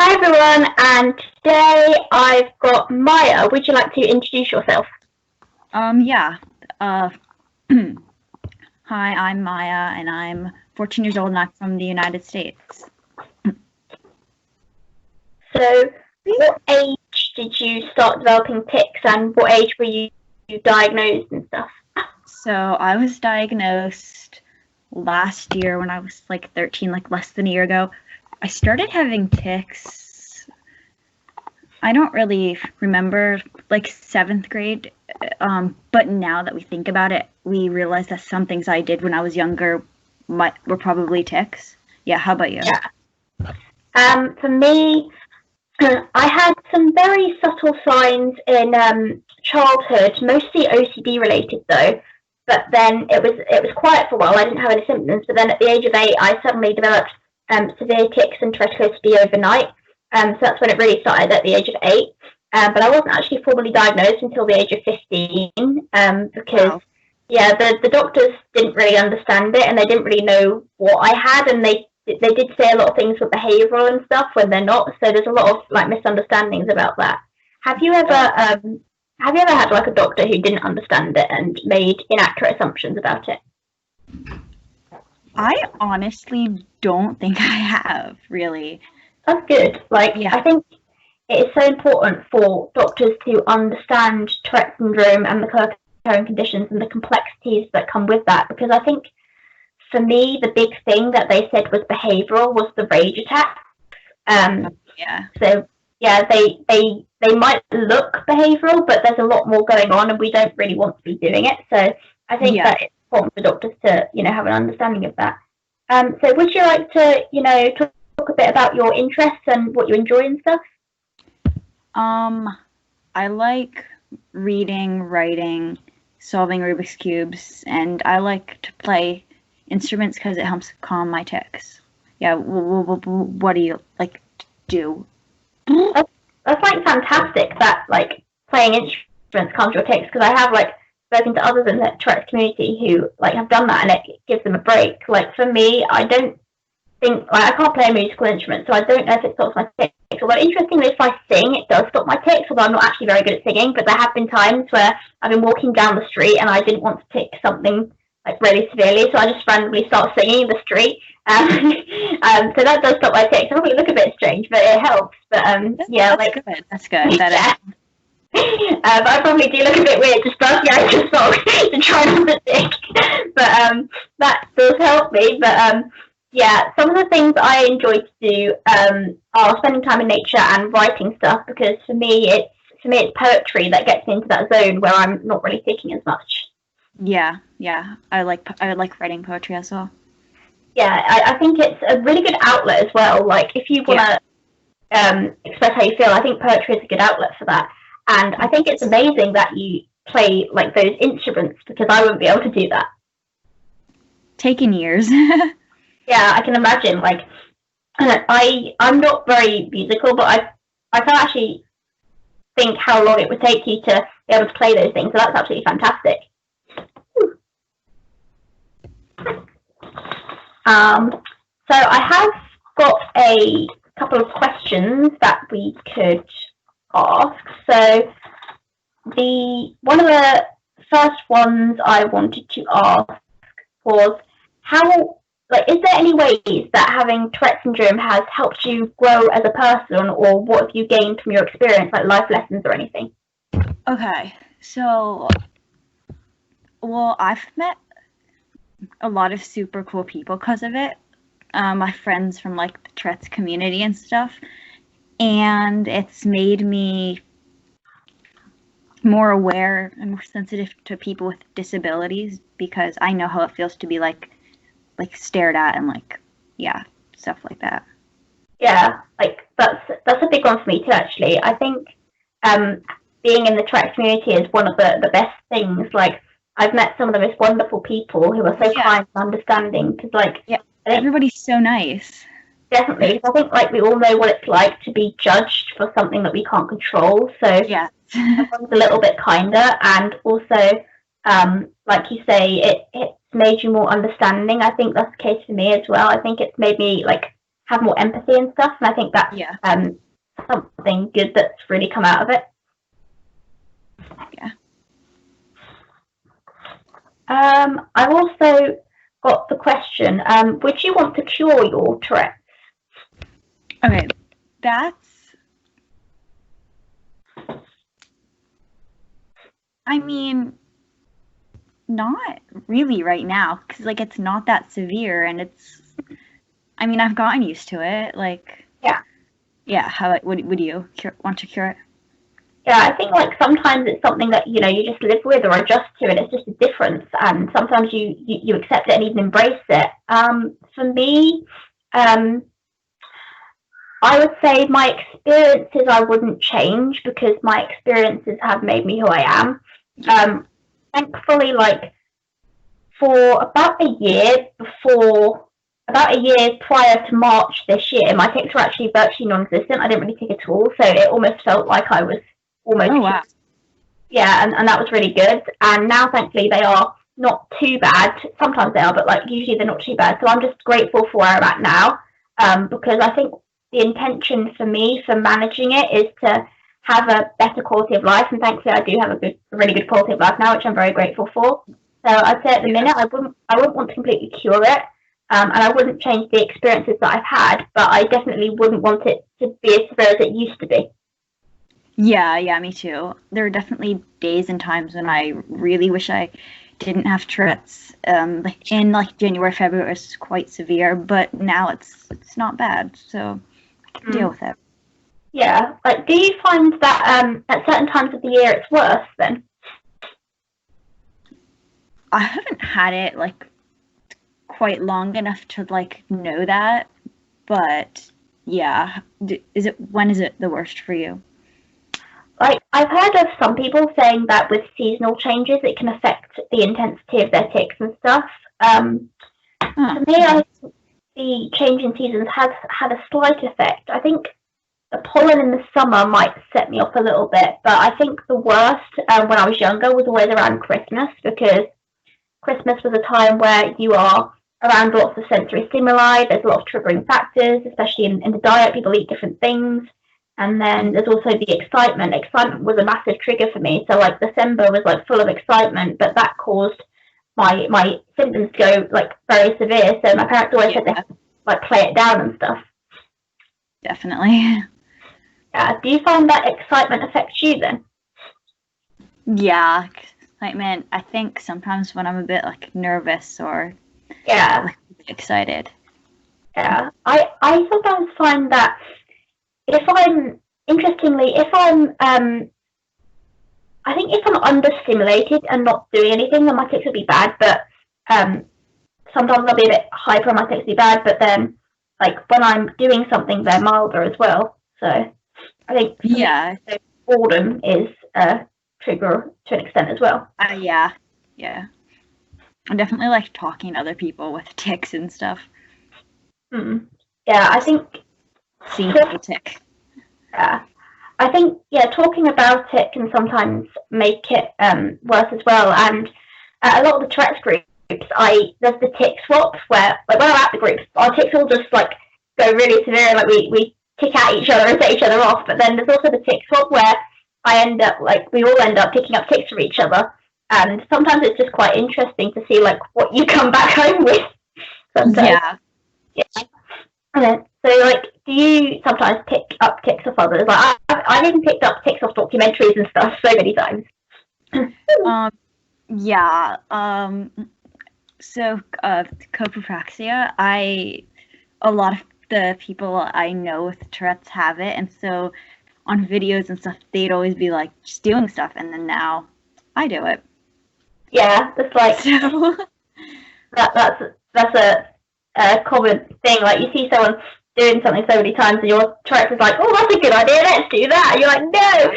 Hi everyone, and today I've got Maya. Would you like to introduce yourself? Yeah. Hi, I'm Maya, and I'm 14 years old, and I'm from the United States. So, what age did you start developing tics, and what age were you diagnosed and stuff? So I was diagnosed last year when I was like 13, like less than a year ago. I started having tics. I don't really remember, like 7th grade, but now that we think about it, we realize that some things I did when I was younger were probably tics. Yeah, how about you? Yeah. For me, I had some very subtle signs in childhood, mostly OCD related though. But then it was quiet for a while. I didn't have any symptoms. But then at the age of 8, I suddenly developed severe tics and Tourette Scotland overnight. So that's when it really started at the age of 8. But I wasn't actually formally diagnosed until the age of 15 because, wow. Yeah, the doctors didn't really understand it and they didn't really know what I had, and they did say a lot of things with behavioural and stuff when they're not. So there's a lot of like misunderstandings about that. Have you ever had like a doctor who didn't understand it and made inaccurate assumptions about it? I honestly don't think I have, really. That's good. Like, yeah. I think it is so important for doctors to understand Tourette syndrome and the co-occurring conditions and the complexities that come with that, because I think for me, the big thing that they said was behavioural was the rage attacks. Yeah. So, yeah, they might look behavioural, but there's a lot more going on and we don't really want to be doing it. So I think that it's important for doctors to, have an understanding of that. So would you like to, talk a bit about your interests and what you enjoy and stuff? I like reading, writing, solving Rubik's Cubes, and I like to play instruments because it helps calm my tics. Yeah, what do you like to do? That's like fantastic that like playing instruments calms your tics, because I have like spoken to others in the Tourette community who like have done that and it gives them a break. Like for me, I don't think I can't play a musical instrument, so I don't know if it stops my tics. Although interestingly, if I sing, it does stop my tics, although I'm not actually very good at singing. But there have been times where I've been walking down the street and I didn't want to tic something like really severely, so I just randomly start singing in the street. So that does stop my tics. I probably look a bit strange, but it helps. But yeah, that's like good. That's good. Yeah. But I probably do look a bit weird just bursting out into song to try not to tic. But that does help me. But yeah, some of the things I enjoy to do are spending time in nature and writing stuff, because for me it's poetry that gets me into that zone where I'm not really ticking as much. Yeah, I like writing poetry as well. Yeah, I think it's a really good outlet as well. Like if you want to express how you feel, I think poetry is a good outlet for that. And I think it's amazing that you play like those instruments, because I wouldn't be able to do that. Taken years. Yeah, I can imagine. Like I'm not very musical, but I can't actually think how long it would take you to be able to play those things. So that's absolutely fantastic. So I have got a couple of questions that we could ask. So one of the first ones I wanted to ask was is there any ways that having Tourette syndrome has helped you grow as a person, or what have you gained from your experience, like life lessons or anything? Okay, so I've met a lot of super cool people because of it. My friends from like the Tourette's community and stuff, and it's made me more aware and more sensitive to people with disabilities, because I know how it feels to be like stared at and stuff like that. Yeah, like that's a big one for me too, actually. I think being in the Tourette community is one of the best things. Like I've met some of the most wonderful people who are so kind and understanding, because everybody's so nice. Definitely. I think like we all know what it's like to be judged for something that we can't control. So everyone's a little bit kinder, and also like you say, it's made you more understanding. I think that's the case for me as well. I think it's made me like have more empathy and stuff. And I think that's Yeah. something good that's really come out of it. Yeah. I've also got the question, would you want to cure your Tourette's? Okay, that's, I mean, not really right now, because like it's not that severe, and it's, I mean, I've gotten used to it. Like, yeah. How would you want to cure it? Yeah, I think like sometimes it's something that you just live with or adjust to, and it's just a difference. And sometimes you accept it and even embrace it. For me, I would say my experiences I wouldn't change, because my experiences have made me who I am. Thankfully, like for about a year prior to March this year, my tics were actually virtually non-existent. I didn't really tic at all, so it almost felt like I was almost. Oh wow. Yeah, and that was really good. And now, thankfully, they are not too bad. Sometimes they are, but like usually they're not too bad. So I'm just grateful for where I'm at now, because I think the intention for me for managing it is to have a better quality of life, and thankfully I do have a really good quality of life now, which I'm very grateful for. So I'd say at the minute I wouldn't want to completely cure it, and I wouldn't change the experiences that I've had, but I definitely wouldn't want it to be as severe as it used to be. Yeah, me too. There are definitely days and times when I really wish I didn't have Tourette's. Like in like January, February, it was quite severe, but now it's not bad, so I can deal with it. Yeah, like do you find that at certain times of the year it's worse then? I haven't had it like quite long enough to like know that, but yeah. When is it the worst for you? Like I've heard of some people saying that with seasonal changes it can affect the intensity of their tics and stuff. For me, I think the change in seasons has had a slight effect. I think the pollen in the summer might set me off a little bit, but I think the worst when I was younger was always around Christmas, because Christmas was a time where you are around lots of sensory stimuli. There's a lot of triggering factors, especially in the diet. People eat different things. And then there's also the excitement. Excitement was a massive trigger for me. So like December was like full of excitement, but that caused my symptoms to go like very severe. So my parents always said they had to like play it down and stuff. Definitely. Yeah. Do you find that excitement affects you then? Yeah, excitement. I think sometimes when I'm a bit like nervous or like, excited. Yeah. I sometimes find that if I'm I think if I'm understimulated and not doing anything, then my tics will be bad. But sometimes I'll be a bit hyper and my tics will be bad. But then, like when I'm doing something, they're milder as well. So I think boredom is a trigger to an extent as well. Yeah. I definitely like talking to other people with tics and stuff. Yeah, I think seeing people tic. Yeah. I think talking about it can sometimes make it worse as well. And a lot of the Tourette's groups, there's the tic swap where like when I'm at the groups, our tics all just like go really severe, like we tick at each other and set each other off. But then there's also the tic swap where we all end up picking up tics from each other, and sometimes it's just quite interesting to see like what you come back home with. Sometimes. Yeah. Okay. So, like, do you sometimes pick up tics off others? Like, I've even picked up tics off documentaries and stuff so many times. Yeah. So, copropraxia, a lot of the people I know with Tourette's have it, and so on videos and stuff, they'd always be like just doing stuff, and then now I do it. Yeah, it's like so that's a common thing. Like you see someone doing something so many times, and your Tourette's is like, "Oh, that's a good idea. Let's do that." And you're like, "No."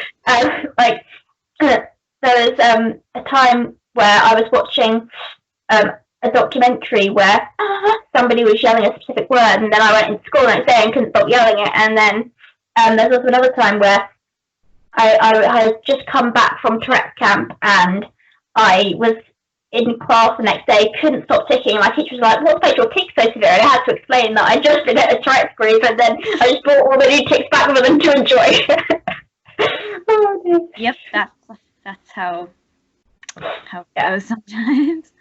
There was a time where I was watching a documentary where somebody was yelling a specific word, and then I went into school the next day and couldn't stop yelling it. And then there's also another time where I had just come back from Tourette camp, and I was in class the next day, couldn't stop ticking. My teacher was like, "What makes your tics so severe?" And I had to explain that I'd just been at a Tourette's group, and then I just brought all the new tics back for them to enjoy. Oh, yep, that's how it goes sometimes.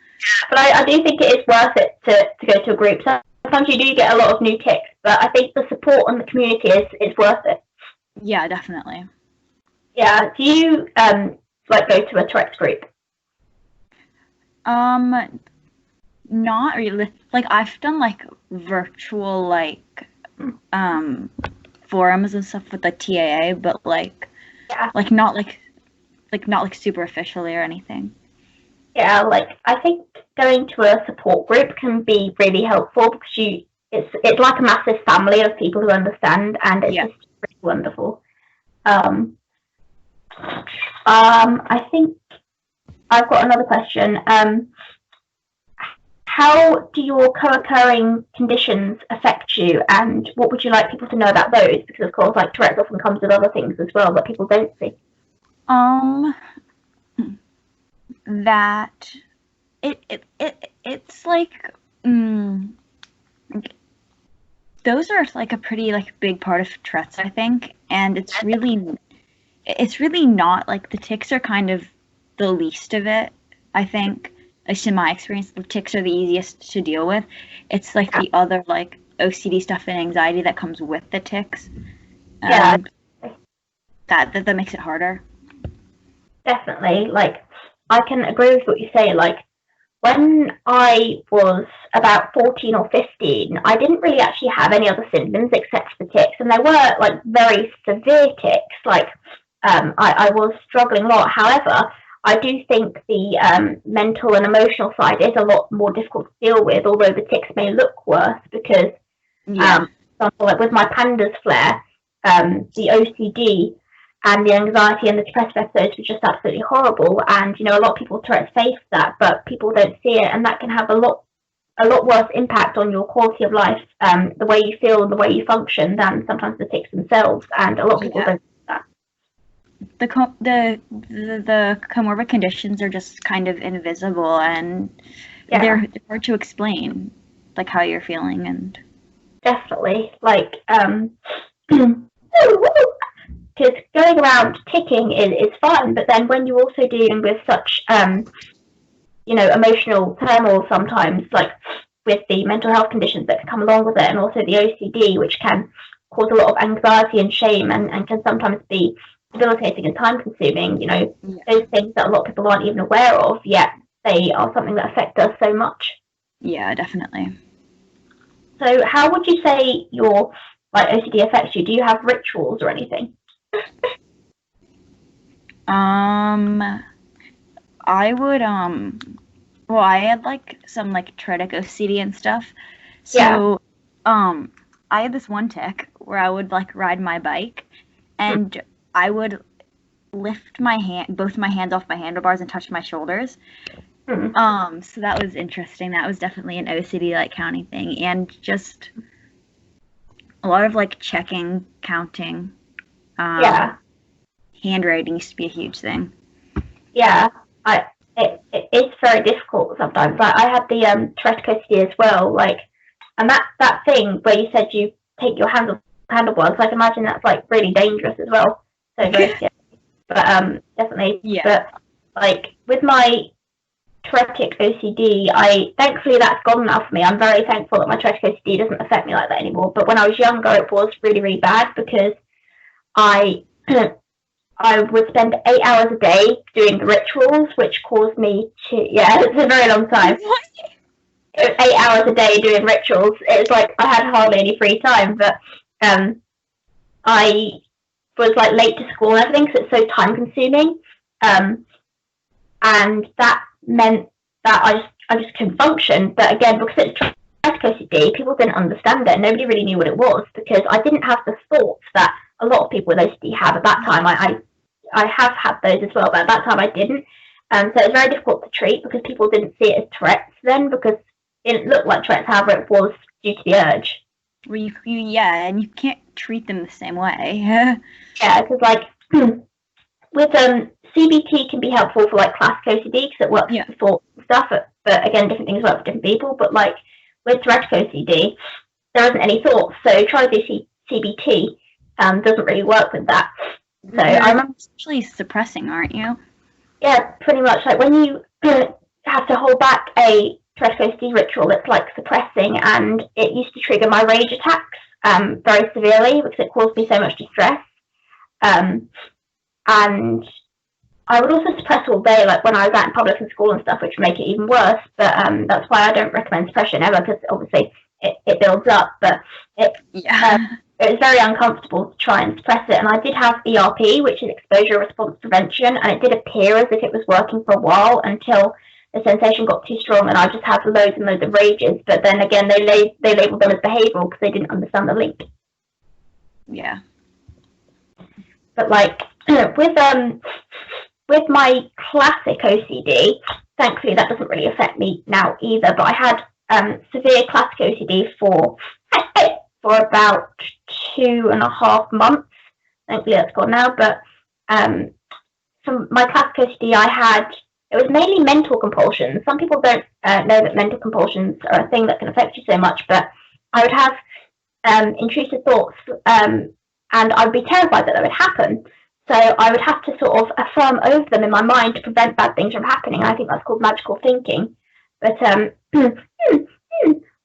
But I do think it is worth it to go to a group. Sometimes you do get a lot of new tics, but I think the support and the community is worth it. Yeah, definitely. Yeah. Do you like go to a Tourette's group? Not really. Like, I've done like virtual like forums and stuff with the TAA, but like not like super officially or anything. Yeah, like I think going to a support group can be really helpful because it's like a massive family of people who understand, and it's just really wonderful. I think I've got another question. How do your co-occurring conditions affect you, and what would you like people to know about those? Because of course, like Tourette's often comes with other things as well that people don't see. That it's like those are like a pretty like big part of Tourette's, I think, and it's really not like the tics are kind of the least of it, I think. At least in my experience, the tics are the easiest to deal with. It's like the other like OCD stuff and anxiety that comes with the tics. That makes it harder. Definitely. Like, I can agree with what you say. Like, when I was about 14 or 15, I didn't really actually have any other symptoms except for the tics, and they were like very severe tics. Like, I was struggling a lot. However, I do think the mental and emotional side is a lot more difficult to deal with, although the tics may look worse because, for example, like with my PANDAS flare, the OCD and the anxiety and the depressive episodes were just absolutely horrible. And, you know, a lot of people Tourette's face that, but people don't see it, and that can have a lot worse impact on your quality of life, the way you feel and the way you function, than sometimes the tics themselves. And a lot of people don't see that. The comorbid conditions are just kind of invisible, and they're hard to explain, like how you're feeling. And definitely, like because going around ticking is fun, but then when you're also dealing with such emotional turmoil sometimes, like with the mental health conditions that can come along with it, and also the OCD, which can cause a lot of anxiety and shame, and can sometimes be debilitating and time consuming, those things that a lot of people aren't even aware of, yet they are something that affect us so much. Yeah, definitely. So how would you say your OCD affects you? Do you have rituals or anything? I would well, I had like some like Tourette OCD and stuff. So I had this one tic where I would like ride my bike, and I would lift both my hands off my handlebars and touch my shoulders. So that was interesting. That was definitely an OCD like counting thing, and just a lot of like checking, counting. Handwriting used to be a huge thing. Yeah, it's very difficult sometimes. Like, I had the Tourette OCD as well. Like, and that thing where you said you take your hands off handlebars, I can imagine that's like really dangerous as well. So very scary. But definitely. Yeah. But like with my Tourette OCD, thankfully that's gone now for me. I'm very thankful that my Tourette OCD doesn't affect me like that anymore. But when I was younger, it was really, really bad because I would spend 8 hours a day doing the rituals, which caused me to it's a very long time. It was 8 hours a day doing rituals. It's like I had hardly any free time, but I was like late to school and everything, so it's so time consuming, and that meant that I just couldn't function. But again, because it's Tourette OCD, people didn't understand it. Nobody really knew what it was because I didn't have the thoughts that a lot of people with OCD have. At that time, I have had those as well, but at that time I didn't. So it was very difficult to treat because people didn't see it as Tourette's then, because it didn't look like Tourette's, however it was due to the urge. Well, and you can't treat them the same way. Yeah, because like with CBT can be helpful for like classic OCD because it works for thoughts and stuff. But again, different things work for different people. But like with Tourette OCD, there isn't any thoughts, so try to do CBT. Doesn't really work with that. So I'm actually suppressing, aren't you? Yeah, pretty much. Like when you have to hold back a Tourette OCD ritual, it's like suppressing, and it used to trigger my rage attacks very severely because it caused me so much distress. And I would also suppress all day, like when I was out in public in school and stuff, which would make it even worse. But that's why I don't recommend suppression ever, because obviously it builds up. But it was very uncomfortable to try and suppress it. And I did have ERP, which is exposure response prevention, and it did appear as if it was working for a while until the sensation got too strong, and I just had loads and loads of rages. But then again, they labeled them as behavioural because they didn't understand the link. Yeah. But like with my classic OCD, thankfully that doesn't really affect me now either. But I had severe classic OCD for about 2.5 months. Thankfully that's gone now. But from my classic OCD, it was mainly mental compulsions. Some people don't know that mental compulsions are a thing that can affect you so much, but I would have intrusive thoughts, and I would be terrified that would happen. So I would have to sort of affirm over them in my mind to prevent bad things from happening. I think that's called magical thinking. But I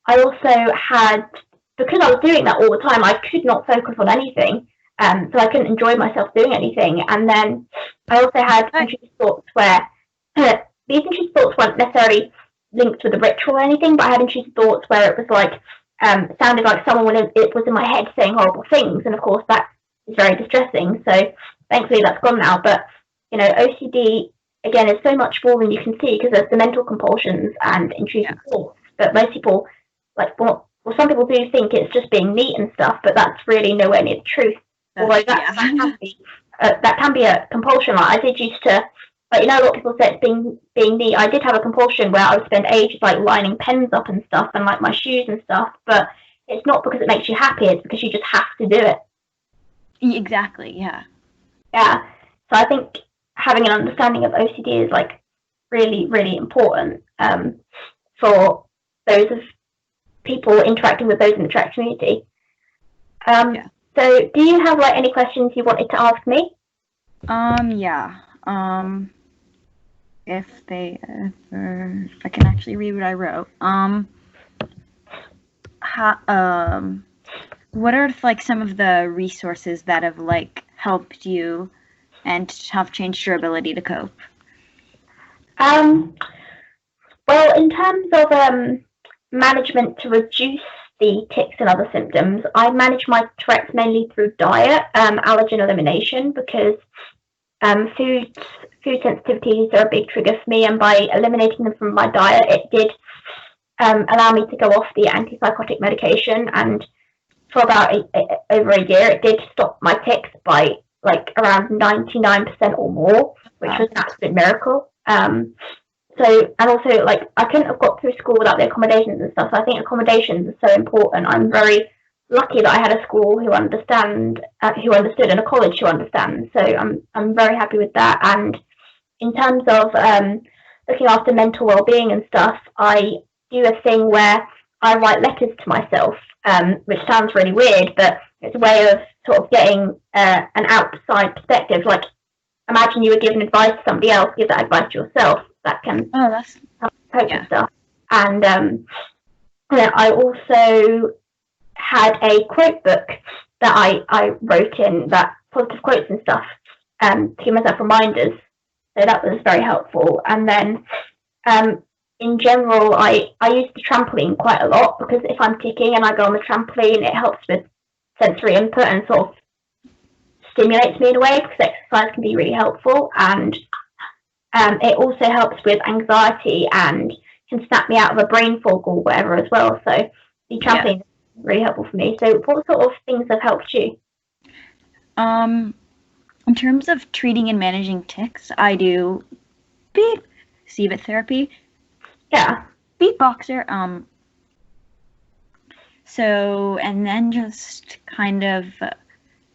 also had, because I was doing that all the time, I could not focus on anything. So I couldn't enjoy myself doing anything. And then I also had intrusive thoughts where these intrusive thoughts weren't necessarily linked with a ritual or anything, but I had intrusive thoughts where it was like, sounded like someone was in my head saying horrible things. And of course that is very distressing. So thankfully that's gone now. But, OCD, again, is so much more than you can see because there's the mental compulsions and intrusive thoughts. But most people, some people do think it's just being neat and stuff, but that's really nowhere near the truth. Although that can be a compulsion. Like I did used to, a lot of people say it's being neat. I did have a compulsion where I would spend ages like lining pens up and stuff and like my shoes and stuff, but it's not because it makes you happy, it's because you just have to do it. Exactly, yeah. Yeah. So I think having an understanding of OCD is like really, really important for those of people interacting with those in the track community. So do you have like any questions you wanted to ask me? If I can actually read what I wrote. What are like some of the resources that have like helped you and have changed your ability to cope? Well, in terms of management to reduce the tics and other symptoms, I manage my Tourette's mainly through diet, allergen elimination, because food sensitivities are a big trigger for me, and by eliminating them from my diet, it did allow me to go off the antipsychotic medication, and for about over a year, it did stop my tics by like around 99% or more, which was an absolute miracle. So, and also, like, I couldn't have got through school without the accommodations and stuff. So I think accommodations are so important. I'm very lucky that I had a school who understood, and a college who understands. So I'm very happy with that. And in terms of looking after mental well-being and stuff, I do a thing where I write letters to myself, which sounds really weird, but it's a way of sort of getting an outside perspective. Like, imagine you were giving advice to somebody else, give that advice to yourself. That can help cope with stuff. And I also had a quote book that I wrote in, that positive quotes and stuff, to give myself reminders. So that was very helpful. And then in general, I use the trampoline quite a lot, because if I'm ticking and I go on the trampoline, it helps with sensory input and sort of stimulates me in a way, because exercise can be really helpful. And it also helps with anxiety and can snap me out of a brain fog or whatever as well. So the trampoline is really helpful for me. So what sort of things have helped you? In terms of treating and managing tics, I do CBT therapy. Yeah. Beatboxer. So, and then just kind of,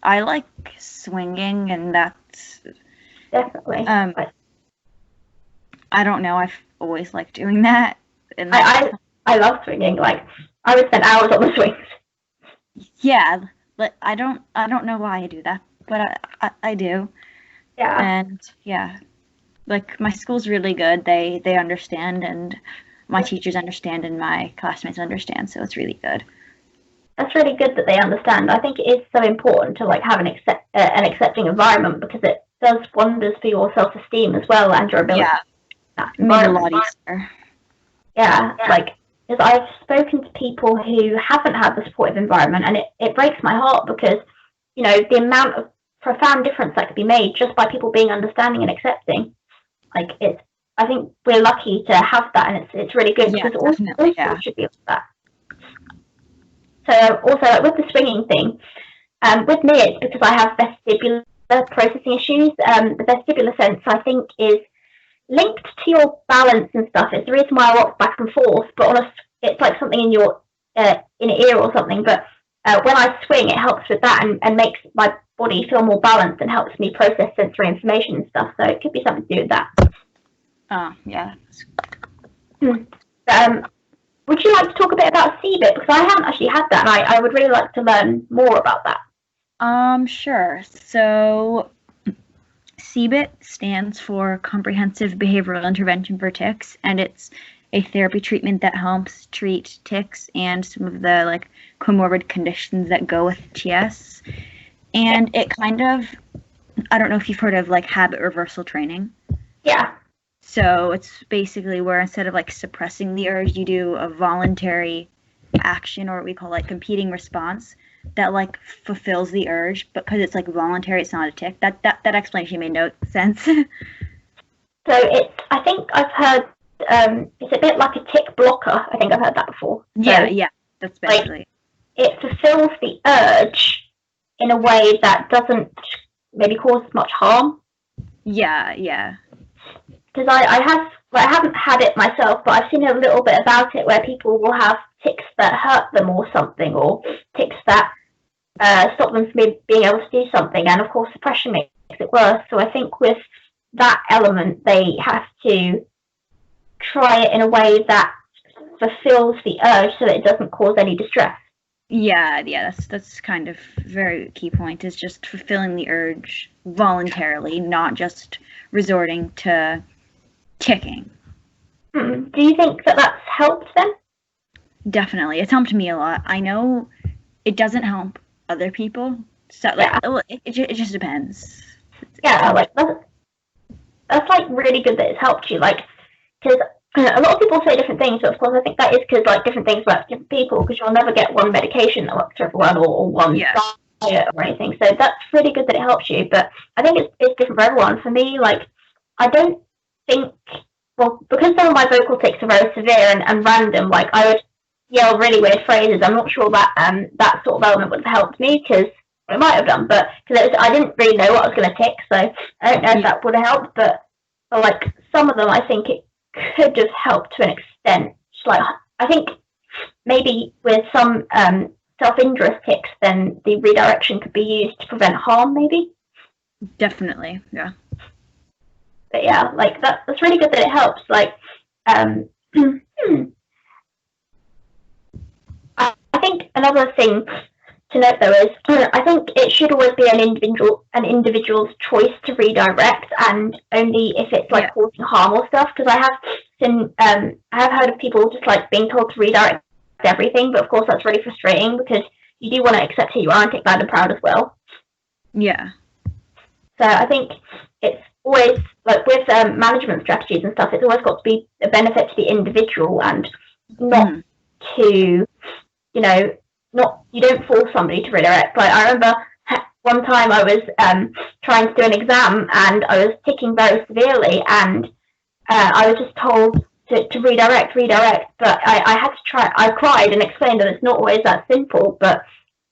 I like swinging, and that's definitely. I don't know. I've always liked doing that. And I love swinging. Like, I would spend hours on the swings. Yeah, but I don't know why I do that, but I do. Yeah. And yeah, like my school's really good. They understand, and my teachers understand, and my classmates understand. So it's really good. That's really good that they understand. I think it is so important to like have an accepting environment, because it does wonders for your self-esteem as well, and your ability. Yeah, it made it a lot easier. Yeah, like, because I've spoken to people who haven't had the supportive environment, and it breaks my heart, because, you know, the amount of profound difference that could be made just by people being understanding and accepting. Like, I think we're lucky to have that, and it's really good, because all schools should be like that. So also, like, with the swinging thing, with me it's because I have vestibular processing issues. The vestibular sense, I think, is linked to your balance and stuff. It's the reason why I rock back and forth, but it's like something in your inner ear or something. But when I swing, it helps with that, and makes my body feel more balanced, and helps me process sensory information and stuff. So it could be something to do with that. Oh, yeah. Would you like to talk a bit about CBIT? Because I haven't actually had that, and I would really like to learn more about that. Sure. So CBIT stands for Comprehensive Behavioral Intervention for Tics, and it's a therapy treatment that helps treat tics and some of the like comorbid conditions that go with TS. And it kind of, I don't know if you've heard of like habit reversal training. Yeah. So it's basically where instead of like suppressing the urge, you do a voluntary action, or what we call like competing response, that like fulfills the urge, but because it's like voluntary, it's not a tic. That explanation made no sense. So I think I've heard it's a bit like a tic blocker. I think I've heard that before. Yeah, that's basically. Like, it fulfills the urge in a way that doesn't maybe cause much harm. Yeah. Because I haven't had it myself, but I've seen a little bit about it, where people will have tics that hurt them or something, or tics that stop them from being able to do something, and of course suppression makes it worse. So I think with that element, they have to try it in a way that fulfills the urge, so that it doesn't cause any distress. Yeah, that's kind of very key point, is just fulfilling the urge voluntarily, not just resorting to ticking. Do you think that that's helped them? Definitely. It's helped me a lot. I know it doesn't help other people. So like, it just depends. Yeah, like that's like really good that it's helped you. Like, because a lot of people say different things, but of course I think that is because like different things work for different people, because you'll never get one medication that works for everyone, or one diet or anything. So that's really good that it helps you. But I think it's different for everyone. For me, like, I don't think, well, because some of my vocal tics are very severe and random, like I would yell really weird phrases. I'm not sure that that sort of element would have helped me, because it might have done, but because I didn't really know what I was going to tic, so I don't know if that would have helped. But for like some of them, I think it could have helped to an extent. Like, I think maybe with some self-injurious tics, then the redirection could be used to prevent harm, maybe. Definitely, yeah. But yeah, like that's really good that it helps. Like, I think another thing to note though is I think it should always be an individual's choice to redirect, and only if it's like causing harm or stuff. Because I have heard of people just like being told to redirect everything, but of course that's really frustrating, because you do want to accept who you are and take glad and proud as well. Yeah. So I think it's always like with management strategies and stuff, it's always got to be a benefit to the individual, and not to, you know, you don't force somebody to redirect. Like, I remember one time I was trying to do an exam, and I was ticking very severely, and I was just told to redirect, but I had to try. I cried and explained that it's not always that simple, but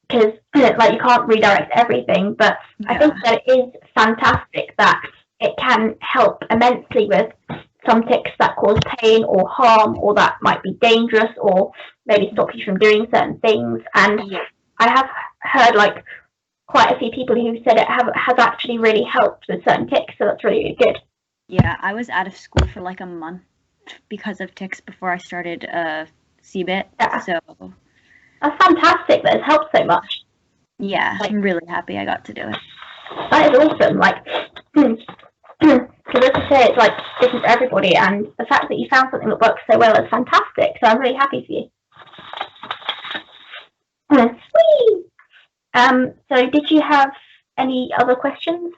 because like you can't redirect everything. But I think that it is fantastic that it can help immensely with some tics that cause pain or harm, or that might be dangerous, or maybe stop you from doing certain things. And I have heard like quite a few people who said it has actually really helped with certain tics, so that's really, really good. Yeah, I was out of school for like a month because of tics before I started CBIT. Yeah. So that's fantastic. That has helped so much. Yeah, like, I'm really happy I got to do it. That is awesome. Like, because as I say, it's like different for everybody, and the fact that you found something that works so well is fantastic. So I'm really happy for you. Sweet. So did you have any other questions?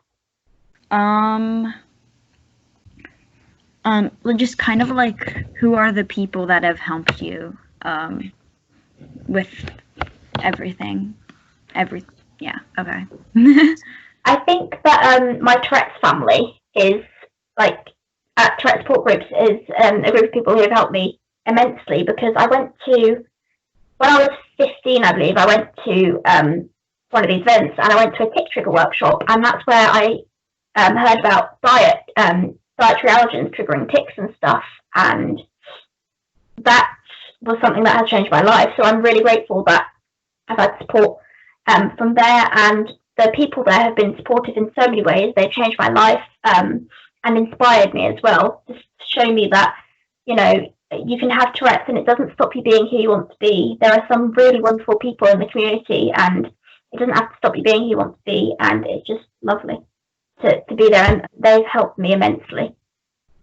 Just kind of like, who are the people that have helped you with everything? Yeah, okay. I think that my Tourette's family is, like, at Tourette support groups, is a group of people who have helped me immensely, because I went to, when I was 15, I believe, I went to one of these events, and I went to a tic trigger workshop, and that's where I heard about dietary allergens triggering tics and stuff, and that was something that has changed my life. So I'm really grateful that I've had support from there, and the people there have been supportive in so many ways. They've changed my life and inspired me as well, just to show me that, you know, you can have Tourette's and it doesn't stop you being who you want to be. There are some really wonderful people in the community, and it doesn't have to stop you being who you want to be, and it's just lovely to be there, and they've helped me immensely.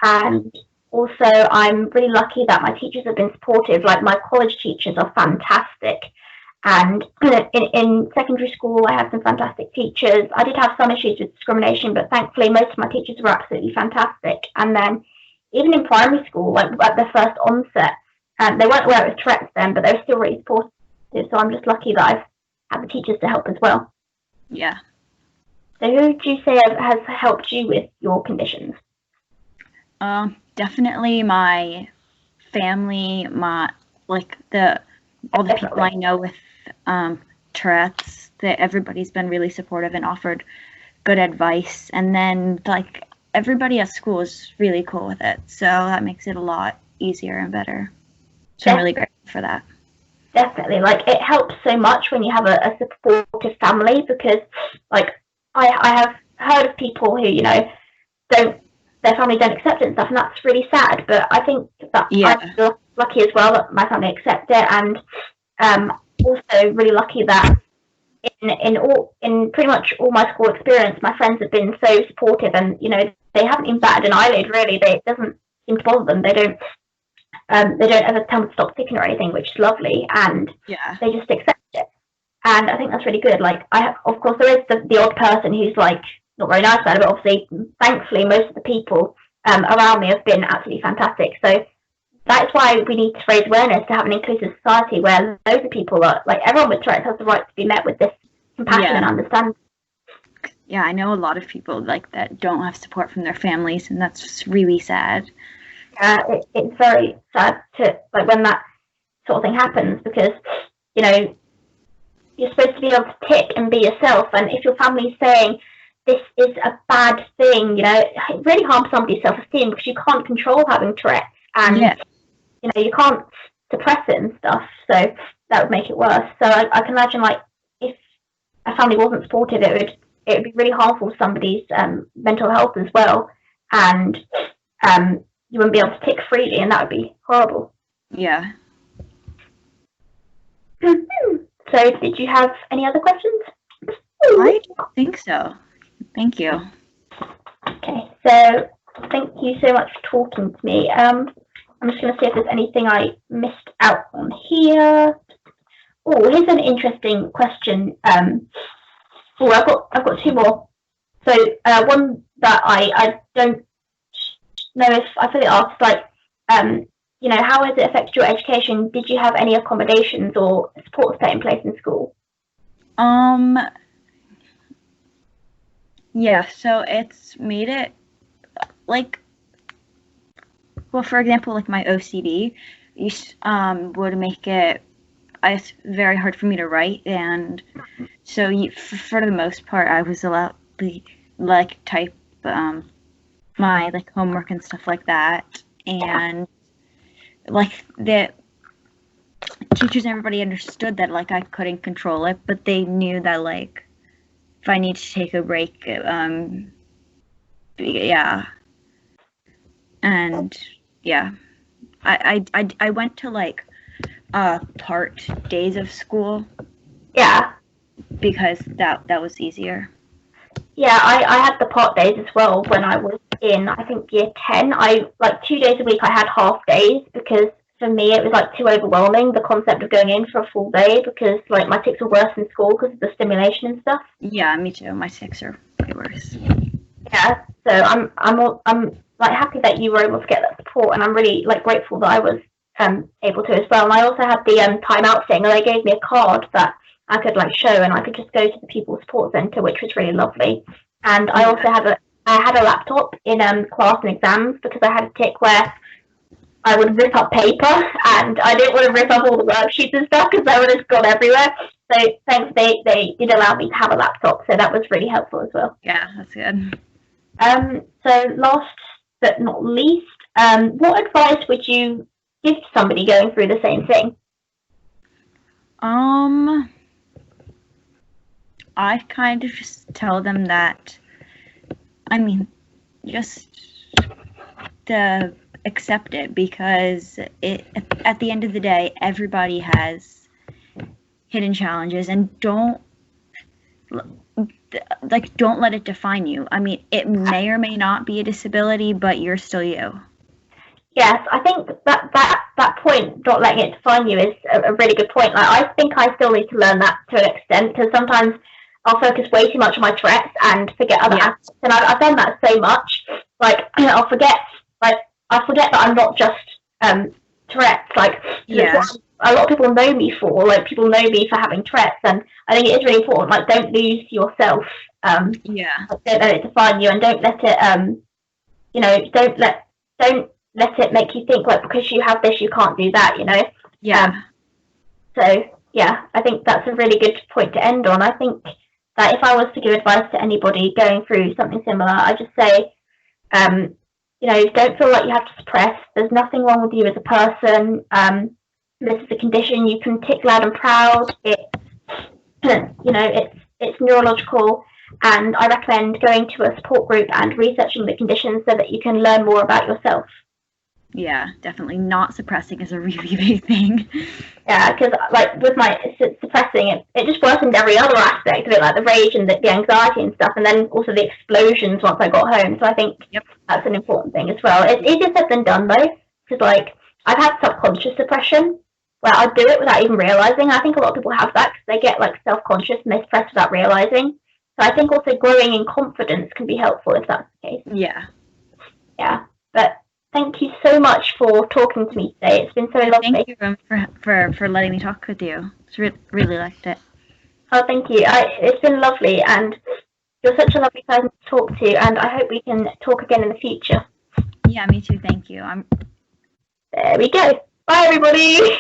And also, I'm really lucky that my teachers have been supportive. Like, my college teachers are fantastic. And in secondary school, I had some fantastic teachers. I did have some issues with discrimination, but thankfully, most of my teachers were absolutely fantastic. And then, even in primary school, like at the first onset, they weren't aware it was Tourette's then, but they were still really supportive. So I'm just lucky that I've had the teachers to help as well. Yeah. So who would you say has helped you with your conditions? Definitely my family, all the people I know with Tourette's. That everybody's been really supportive and offered good advice, and then like everybody at school is really cool with it, so that makes it a lot easier and better. So I'm really grateful for that. Definitely, like, it helps so much when you have a supportive family, because like I have heard of people who, you know, their family don't accept it and stuff, and that's really sad. But I think that I feel lucky as well that my family accept it, and also really lucky that in pretty much all my school experience, my friends have been so supportive, and you know, they haven't even batted an eyelid really. It doesn't seem to bother them. They don't ever tell me to stop ticking or anything, which is lovely, and they just accept it. And I think that's really good. Like, of course, there is the odd person who's like not very nice about it, but obviously, thankfully, most of the people around me have been absolutely fantastic. So that's why we need to raise awareness to have an inclusive society where loads of people are, like, everyone with Tourette's has the right to be met with this compassion and understanding. Yeah, I know a lot of people like that don't have support from their families, and that's just really sad. It's very sad to, like, when that sort of thing happens, because, you know, you're supposed to be able to tick and be yourself, and if your family's saying this is a bad thing, you know, it really harms somebody's self-esteem, because you can't control having Tourette's, and you know, you can't suppress it and stuff, so that would make it worse. So I can imagine, like, if a family wasn't supportive, it would be really harmful to somebody's mental health as well, and you wouldn't be able to tick freely, and that would be horrible. Yeah. So did you have any other questions? I don't think so. Thank you. Okay, so thank you so much for talking to me. I'm just going to see if there's anything I missed out on here. Oh, here's an interesting question. I've got two more. So one that I don't know if I fully asked, like, you know, how has it affected your education? Did you have any accommodations or supports put in place in school? Yeah, so it's made it, like, well, for example, like my OCD would make it very hard for me to write, and so for the most part, I was allowed to, like, type my, like, homework and stuff like that, and like the teachers and everybody understood that, like, I couldn't control it, but they knew that, like, if I need to take a break. Yeah. And yeah, I went to like part days of school. Yeah. Because that was easier. Yeah, I had the part days as well when I was in, I think, year 10. I, like, 2 days a week I had half days because for me it was, like, too overwhelming, the concept of going in for a full day because, like, my tics were worse in school because of the stimulation and stuff. Yeah, me too. My tics are way worse. Yeah, so I'm like, happy that you were able to get that support, and I'm really, like, grateful that I was able to as well. And I also had the timeout thing, and they gave me a card that I could like show, and I could just go to the People Support Centre, which was really lovely. And I also had a laptop in class and exams because I had a tic where I would rip up paper, and I didn't want to rip up all the worksheets and stuff because that would have gone everywhere. So thanks, they did allow me to have a laptop, so that was really helpful as well. Yeah, that's good. So last but not least, what advice would you give to somebody going through the same thing? I kind of just tell them that, I mean, just to accept it, because at the end of the day, everybody has hidden challenges, and don't let it define you. I mean, it may or may not be a disability, but you're still you. Yes, I think that point, not letting it define you, is a really good point. Like, I think I still need to learn that to an extent, because sometimes I'll focus way too much on my Tourette's and forget other aspects. And I've done that so much. Like, I'll forget that I'm not just Tourette's. Like, a lot of people know me for. Like, people know me for having Tourette's, and I think it is really important. Like, don't lose yourself. Don't let it define you, and don't let it don't let it make you think like because you have this you can't do that, you know. So yeah, I think that's a really good point to end on. I think that if I was to give advice to anybody going through something similar, I just say don't feel like you have to suppress. There's nothing wrong with you as a person. This is a condition you can tick loud and proud. It's neurological, and I recommend going to a support group and researching the conditions so that you can learn more about yourself. Yeah, definitely not suppressing is a really big thing. Yeah, because like with my suppressing, it just worsened every other aspect of it, like the rage and the anxiety and stuff, and then also the explosions once I got home. So I think that's an important thing as well. It's easier said than done though, because like I've had subconscious suppression where I do it without even realizing. I think a lot of people have that because they get like self-conscious and they suppress without realizing. So I think also growing in confidence can be helpful if that's the case. Yeah, but thank you so much for talking to me today. It's been so lovely. Thank you for letting me talk with you. It's really liked it. Oh, thank you. It's been lovely, and you're such a lovely person to talk to, and I hope we can talk again in the future. Yeah, me too. Thank you. There we go. Bye, everybody.